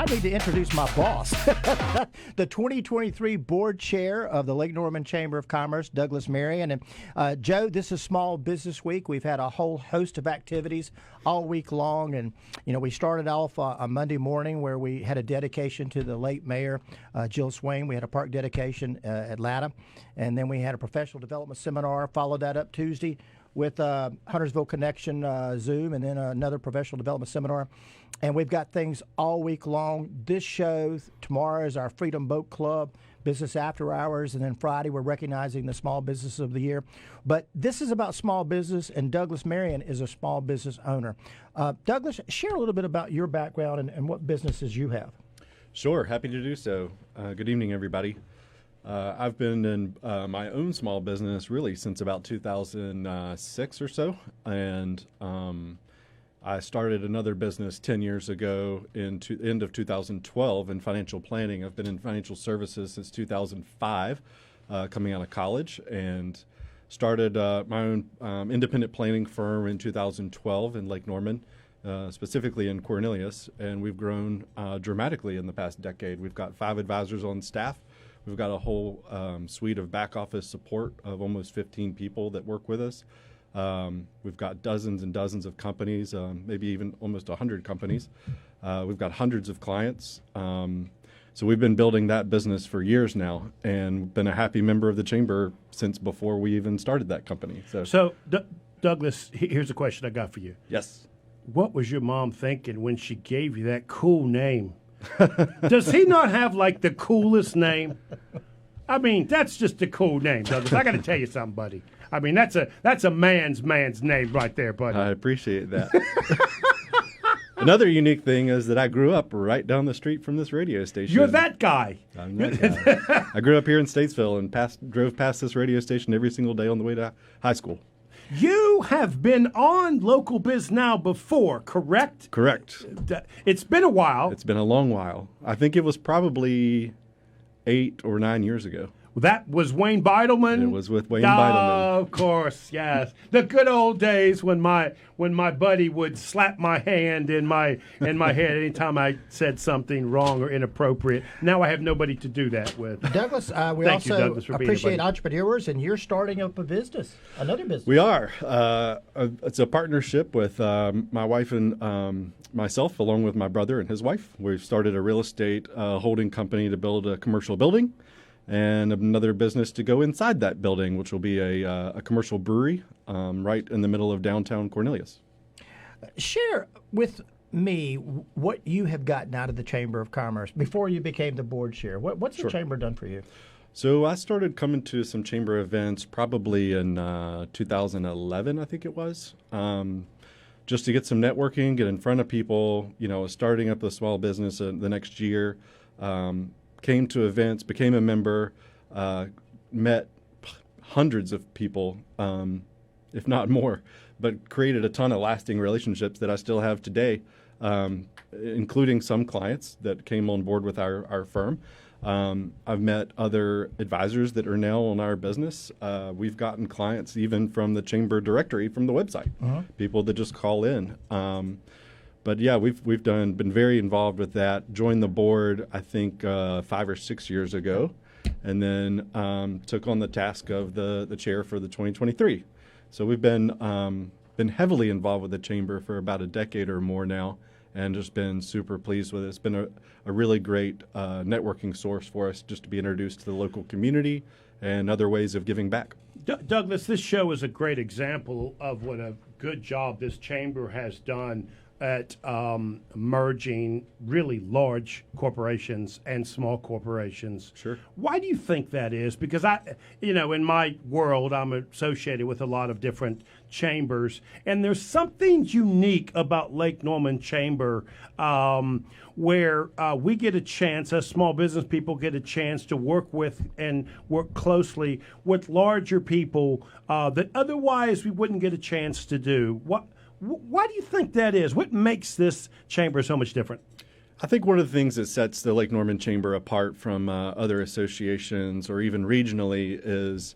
need to introduce my boss, the 2023 board chair of the Lake Norman Chamber of Commerce, Douglas Marion. And Joe, this is Small Business Week. We've had a whole host of activities all week long. And, we started off on Monday morning where we had a dedication to the late mayor, Jill Swain. We had a park dedication at Latta. And then we had a professional development seminar, followed that up Tuesday with Huntersville Connection Zoom, and then another professional development seminar. And we've got things all week long. This show, tomorrow is our Freedom Boat Club, Business After Hours, and then Friday we're recognizing the Small Business of the Year. But this is about small business, and Douglas Marion is a small business owner. Douglas, share a little bit about your background and what businesses you have. Sure, happy to do so. Good evening, everybody. I've been in my own small business really since about 2006 or so, and I started another business 10 years ago in end of 2012 in financial planning. I've been in financial services since 2005, coming out of college, and started my own independent planning firm in 2012 in Lake Norman, specifically in Cornelius, and we've grown dramatically in the past decade. We've got 5 advisors on staff. We've got a whole suite of back office support of almost 15 people that work with us. We've got dozens and dozens of companies, maybe even almost 100 companies. We've got hundreds of clients. So we've been building that business for years now and been a happy member of the chamber since before we even started that company. So Douglas, here's a question I got for you. Yes. What was your mom thinking when she gave you that cool name? Does he not have like the coolest name? I mean, that's just a cool name, Douglas. I got to tell you something, buddy. I mean, that's a man's name right there, buddy. I appreciate that. Another unique thing is that I grew up right down the street from this radio station. You're that guy. I'm that guy. I grew up here in Statesville and drove past this radio station every single day on the way to high school. You have been on Local Biz Now before, correct? Correct. It's been a while. It's been a long while. I think it was probably 8 or 9 years ago. That was Wayne Beidelman. It was with Wayne Beidelman. Of course, yes. The good old days when my buddy would slap my hand in my head anytime I said something wrong or inappropriate. Now I have nobody to do that with. Douglas, we Thank you, also Douglas, for being appreciate a buddy. entrepreneurs, and you're starting up a business, another business. We are. It's a partnership with my wife and myself, along with my brother and his wife. We've started a real estate holding company to build a commercial building, and another business to go inside that building, which will be a commercial brewery right in the middle of downtown Cornelius. Share with me what you have gotten out of the Chamber of Commerce before you became the board chair. What's Sure. the Chamber done for you? So I started coming to some chamber events probably in 2011, I think it was, just to get some networking, get in front of people, starting up a small business the next year. Came to events, became a member, met hundreds of people, if not more, but created a ton of lasting relationships that I still have today, including some clients that came on board with our firm. I've met other advisors that are now on our business. We've gotten clients even from the chamber directory from the website, people that just call in. But yeah, we've been very involved with that. Joined the board, I think, 5 or 6 years ago, and then took on the task of the chair for the 2023. So we've been heavily involved with the chamber for about a decade or more now, and just been super pleased with it. It's been a really great networking source for us just to be introduced to the local community and other ways of giving back. Douglas, this show is a great example of what a good job this chamber has done at merging really large corporations and small corporations. Sure. Why do you think that is? Because in my world, I'm associated with a lot of different chambers, and there's something unique about Lake Norman Chamber where we get a chance, as small business people get a chance to work with and work closely with larger people that otherwise we wouldn't get a chance to do. Why do you think that is? What makes this chamber so much different? I think one of the things that sets the Lake Norman Chamber apart from other associations or even regionally is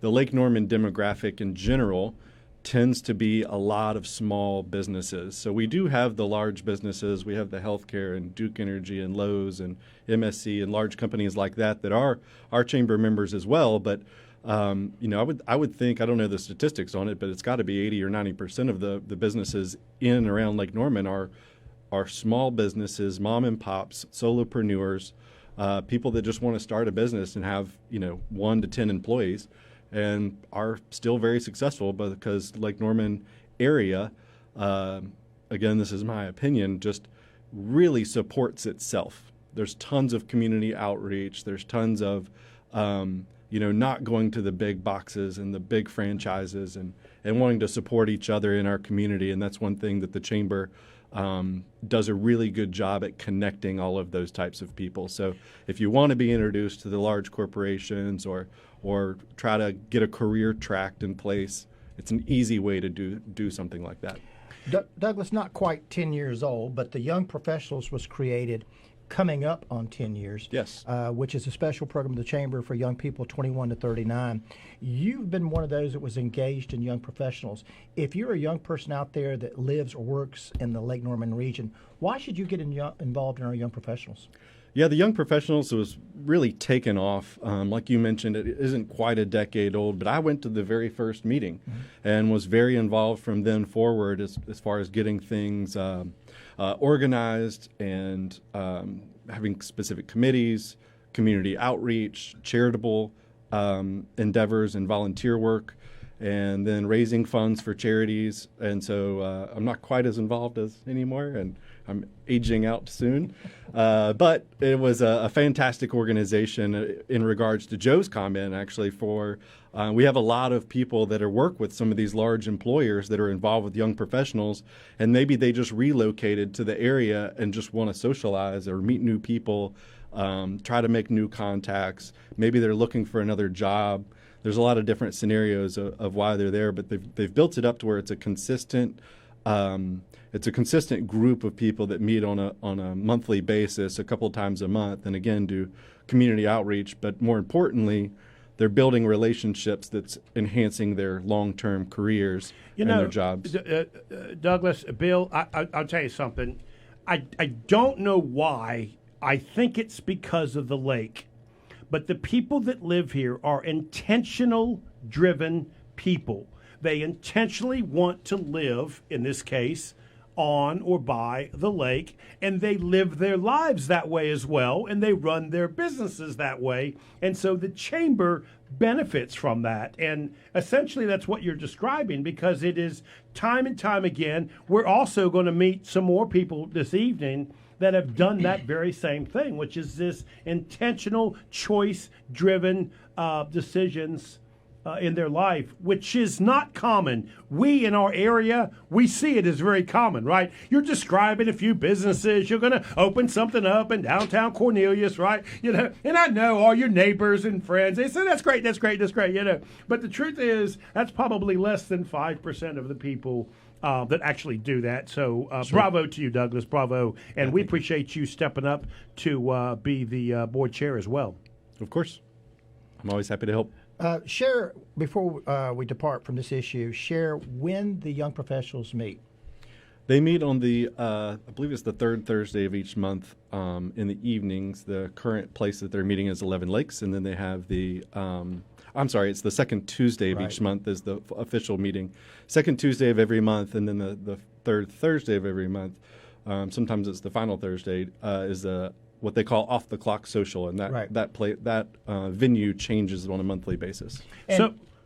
the Lake Norman demographic in general tends to be a lot of small businesses. So we do have the large businesses. We have the healthcare and Duke Energy and Lowe's and MSC and large companies like that are our chamber members as well. But I would think, I don't know the statistics on it, but it's got to be 80 or 90% of the businesses in and around Lake Norman are small businesses, mom and pops, solopreneurs, people that just want to start a business and have 1 to 10 employees, and are still very successful because Lake Norman area, again, this is my opinion, just really supports itself. There's tons of community outreach. There's tons of, not going to the big boxes and the big franchises and wanting to support each other in our community. And that's one thing that the Chamber does a really good job at connecting all of those types of people. So if you want to be introduced to the large corporations or try to get a career track in place, it's an easy way to do something like that. Douglas, not quite 10 years old, but the Young Professionals was created coming up on 10 years, yes, which is a special program of the Chamber for young people 21 to 39. You've been one of those that was engaged in Young Professionals. If you're a young person out there that lives or works in the Lake Norman region, why should you get involved in our Young Professionals? Yeah, the Young Professionals was really taken off. Like you mentioned, it isn't quite a decade old, but I went to the very first meeting and was very involved from then forward as far as getting things organized and having specific committees, community outreach, charitable endeavors and volunteer work, and then raising funds for charities. And so I'm not quite as involved as anymore, and I'm aging out soon. But it was a fantastic organization in regards to Joe's comment, actually, we have a lot of people that work with some of these large employers that are involved with Young Professionals, and maybe they just relocated to the area and just want to socialize or meet new people, try to make new contacts. Maybe they're looking for another job. There's a lot of different scenarios of why they're there, but they've built it up to where it's a consistent group of people that meet on a monthly basis, a couple of times a month, and again do community outreach. But more importantly, they're building relationships that's enhancing their long-term careers and their jobs. Douglas, Bill, I'll tell you something. I don't know why. I think it's because of the lake. But the people that live here are intentional, driven people. They intentionally want to live, in this case, on or by the lake, and they live their lives that way as well, and they run their businesses that way. And so the Chamber benefits from that. And essentially that's what you're describing, because it is time and time again. We're also going to meet some more people this evening that have done that very same thing, which is this intentional, choice-driven decisions in their life, which is not common. We in our area, we see it as very common, right? You're describing a few businesses. You're going to open something up in downtown Cornelius, right? And I know all your neighbors and friends. They say, that's great. But the truth is, that's probably less than 5% of the people that actually do that. So bravo to you, Douglas. Bravo. And we appreciate you stepping up to be the board chair as well. Of course. I'm always happy to help. Share, before we depart from this issue, share when the Young Professionals meet. They meet on I believe it's the third Thursday of each month in the evenings. The current place that they're meeting is 11 Lakes, and then they have it's the second Tuesday of each month is the official meeting. Second Tuesday of every month, and then the third Thursday of every month, sometimes it's the final Thursday, is what they call off the clock social, and that venue changes on a monthly basis.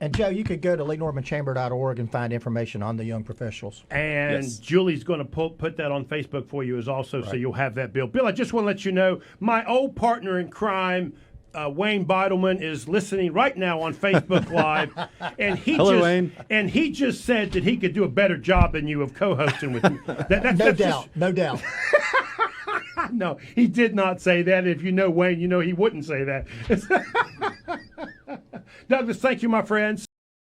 And Joe, you could go to lakenormanchamber.org and find information on the Young Professionals. And yes. Julie's going to put that on Facebook for you as also, so you'll have that, Bill. Bill, I just want to let you know, my old partner in crime, Wayne Beidelman, is listening right now on Facebook Live, and he just said that he could do a better job than you of co-hosting with me. No doubt. No, he did not say that. If you know Wayne, you know he wouldn't say that. Douglas, thank you, my friends.